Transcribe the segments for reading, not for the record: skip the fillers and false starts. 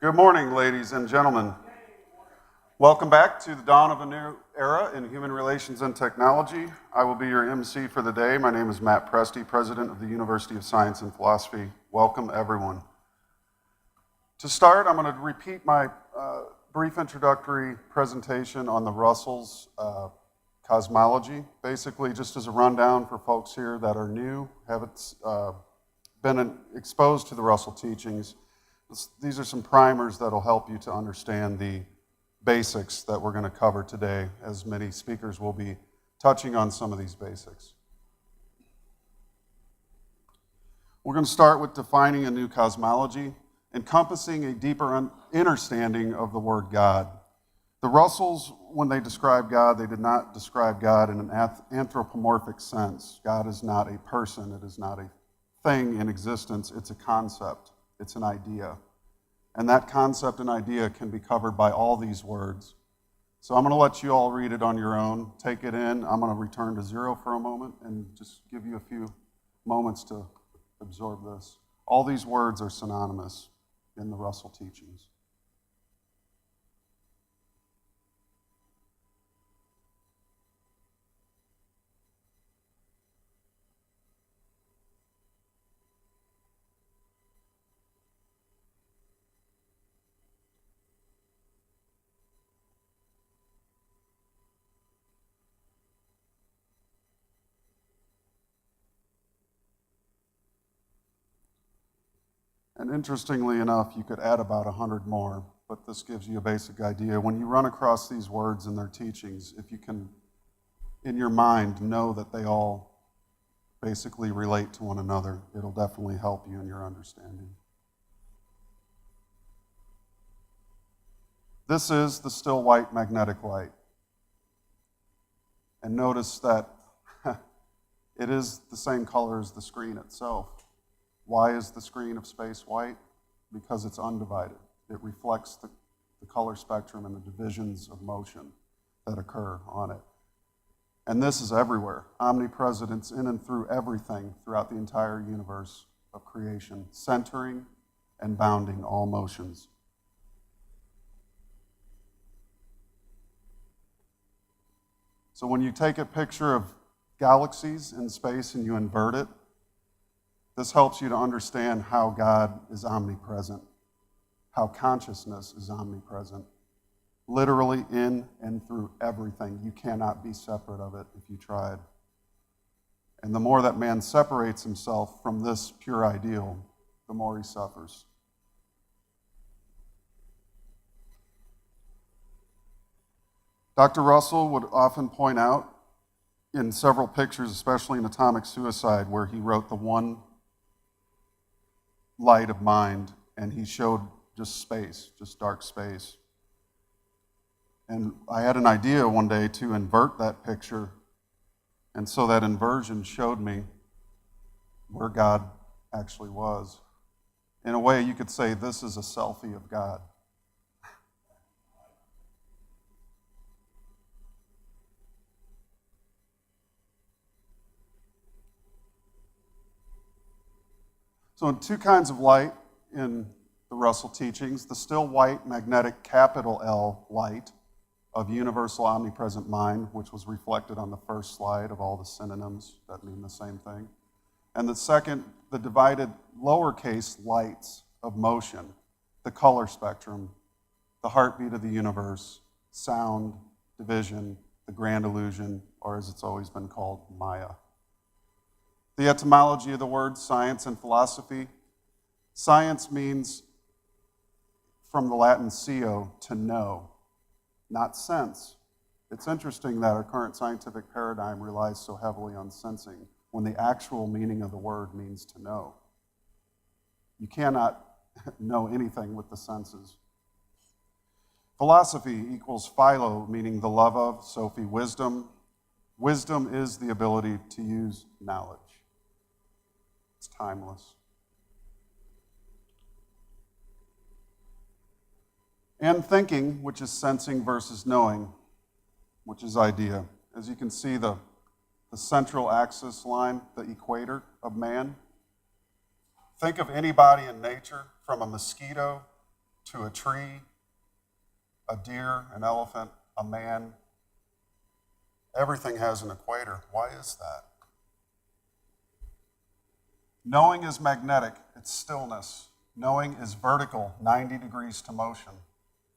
Good morning, ladies and gentlemen. Welcome back to the dawn of a new era in human relations and technology. I will be your MC for the day. My name is Matt Presti, president of the University of Science and Philosophy. Welcome, everyone. To start, I'm going to repeat my brief introductory presentation on the Russell's cosmology, basically just as a rundown for folks here that are new, haven't been exposed to the Russell teachings. These are some primers that'll help you to understand the basics that we're going to cover today, as many speakers will be touching on some of these basics. We're going to start with defining a new cosmology, encompassing a deeper understanding of the word God. The Russells, when they describe God, they did not describe God in an anthropomorphic sense. God is not a person, it is not a thing in existence, it's a concept. It's an idea. And that concept and idea can be covered by all these words. So I'm going to let you all read it on your own. Take it in. I'm going to return to zero for a moment and just give you a few moments to absorb this. All these words are synonymous in the Russell teachings. And interestingly enough, you could add about 100 more, but this gives you a basic idea. When you run across these words in their teachings, if you can, in your mind, know that they all basically relate to one another, it'll definitely help you in your understanding. This is the still white magnetic light. And notice that it is the same color as the screen itself. Why is the screen of space white? Because it's undivided. It reflects the color spectrum and the divisions of motion that occur on it. And this is everywhere. Omnipresent, it's in and through everything throughout the entire universe of creation, centering and bounding all motions. So when you take a picture of galaxies in space and you invert it, this helps you to understand how God is omnipresent, how consciousness is omnipresent, literally in and through everything. You cannot be separate of it if you tried. And the more that man separates himself from this pure ideal, the more he suffers. Dr. Russell would often point out in several pictures, especially in Atomic Suicide, where he wrote the one light of mind, and he showed just space, just dark space. And I had an idea one day to invert that picture, and so that inversion showed me where God actually was. In a way, you could say this is a selfie of God. So two kinds of light in the Russell teachings: the still white magnetic capital L light of universal omnipresent mind, which was reflected on the first slide of all the synonyms that mean the same thing. And the second, the divided lowercase lights of motion, the color spectrum, the heartbeat of the universe, sound, division, the grand illusion, or as it's always been called, Maya. The etymology of the words science and philosophy. Science means, from the Latin scio, to know, not sense. It's interesting that our current scientific paradigm relies so heavily on sensing when the actual meaning of the word means to know. You cannot know anything with the senses. Philosophy equals philo, meaning the love of, Sophie, wisdom. Wisdom is the ability to use knowledge. It's timeless. And thinking, which is sensing versus knowing, which is idea. As you can see, the central axis line, the equator of man. Think of anybody in nature, from a mosquito to a tree, a deer, an elephant, a man. Everything has an equator. Why is that? Knowing is magnetic, it's stillness. Knowing is vertical, 90 degrees to motion.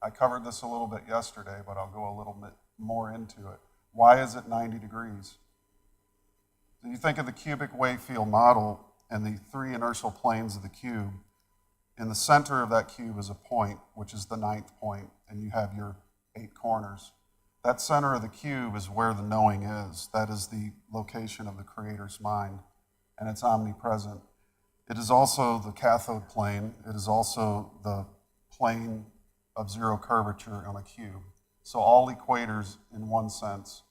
I covered this a little bit yesterday, but I'll go a little bit more into it. Why is it 90 degrees? So you think of the cubic wave field model and the three inertial planes of the cube. In the center of that cube is a point, which is the 9th point, and you have your 8 corners. That center of the cube is where the knowing is. That is the location of the Creator's mind, and it's omnipresent. It is also the cathode plane. It is also the plane of zero curvature on a cube. So all equators, in one sense,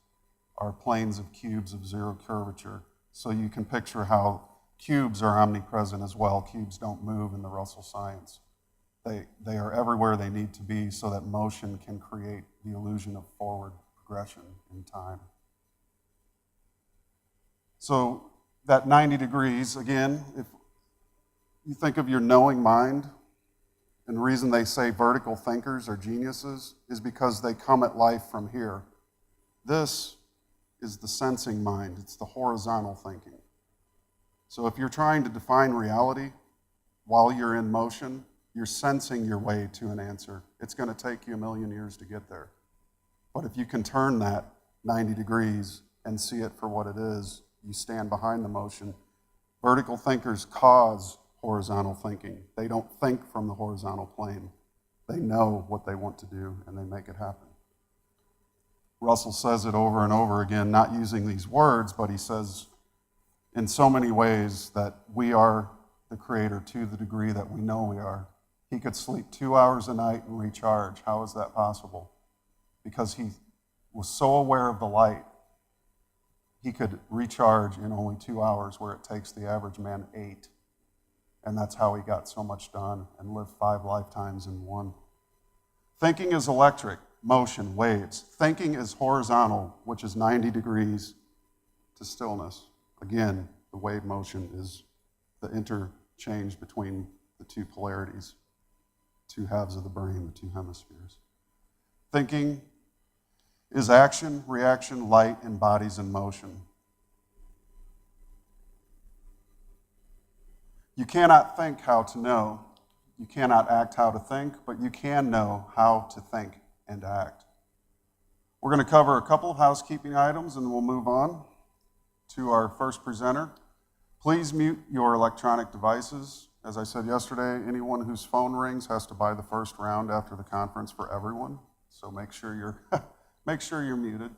are planes of cubes of zero curvature. So you can picture how cubes are omnipresent as well. Cubes don't move in the Russell science. They are everywhere they need to be so that motion can create the illusion of forward progression in time. So that 90 degrees, again, if you think of your knowing mind, and the reason they say vertical thinkers are geniuses is because they come at life from here. This is the sensing mind. It's the horizontal thinking. So if you're trying to define reality while you're in motion, you're sensing your way to an answer. It's going to take you 1,000,000 years to get there. But if you can turn that 90 degrees and see it for what it is, you stand behind the motion. Vertical thinkers cause horizontal thinking. They don't think from the horizontal plane. They know what they want to do, and they make it happen. Russell says it over and over again, not using these words, but he says in so many ways that we are the Creator to the degree that we know we are. He could sleep 2 hours a night and recharge. How is that possible? Because he was so aware of the light, he could recharge in only 2 hours, where it takes the average man 8. And that's how he got so much done and lived 5 lifetimes in one. Thinking is electric, motion, waves. Thinking is horizontal, which is 90 degrees to stillness. Again, the wave motion is the interchange between the two polarities, two halves of the brain, the two hemispheres. Thinking is action, reaction, light, and bodies in motion. You cannot think how to know. You cannot act how to think, but you can know how to think and act. We're going to cover a couple of housekeeping items, and we'll move on to our first presenter. Please mute your electronic devices. As I said yesterday, anyone whose phone rings has to buy the first round after the conference for everyone. So make sure you're muted.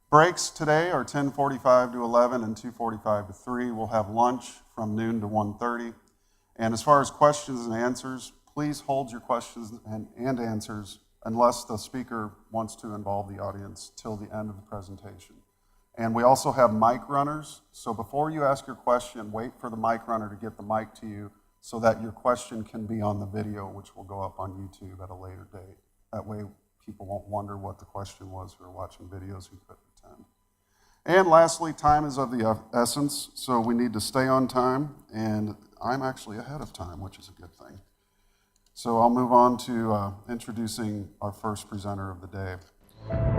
Breaks today are 10:45 to 11 and 2:45 to 3. We'll have lunch from noon to 1:30. And as far as questions and answers, please hold your questions and answers unless the speaker wants to involve the audience till the end of the presentation. And we also have mic runners. So before you ask your question, wait for the mic runner to get the mic to you so that your question can be on the video, which will go up on YouTube at a later date. That way people won't wonder what the question was who are watching videos who couldn't attend. And lastly, time is of the essence, so we need to stay on time, and I'm actually ahead of time, which is a good thing. So I'll move on to introducing our first presenter of the day.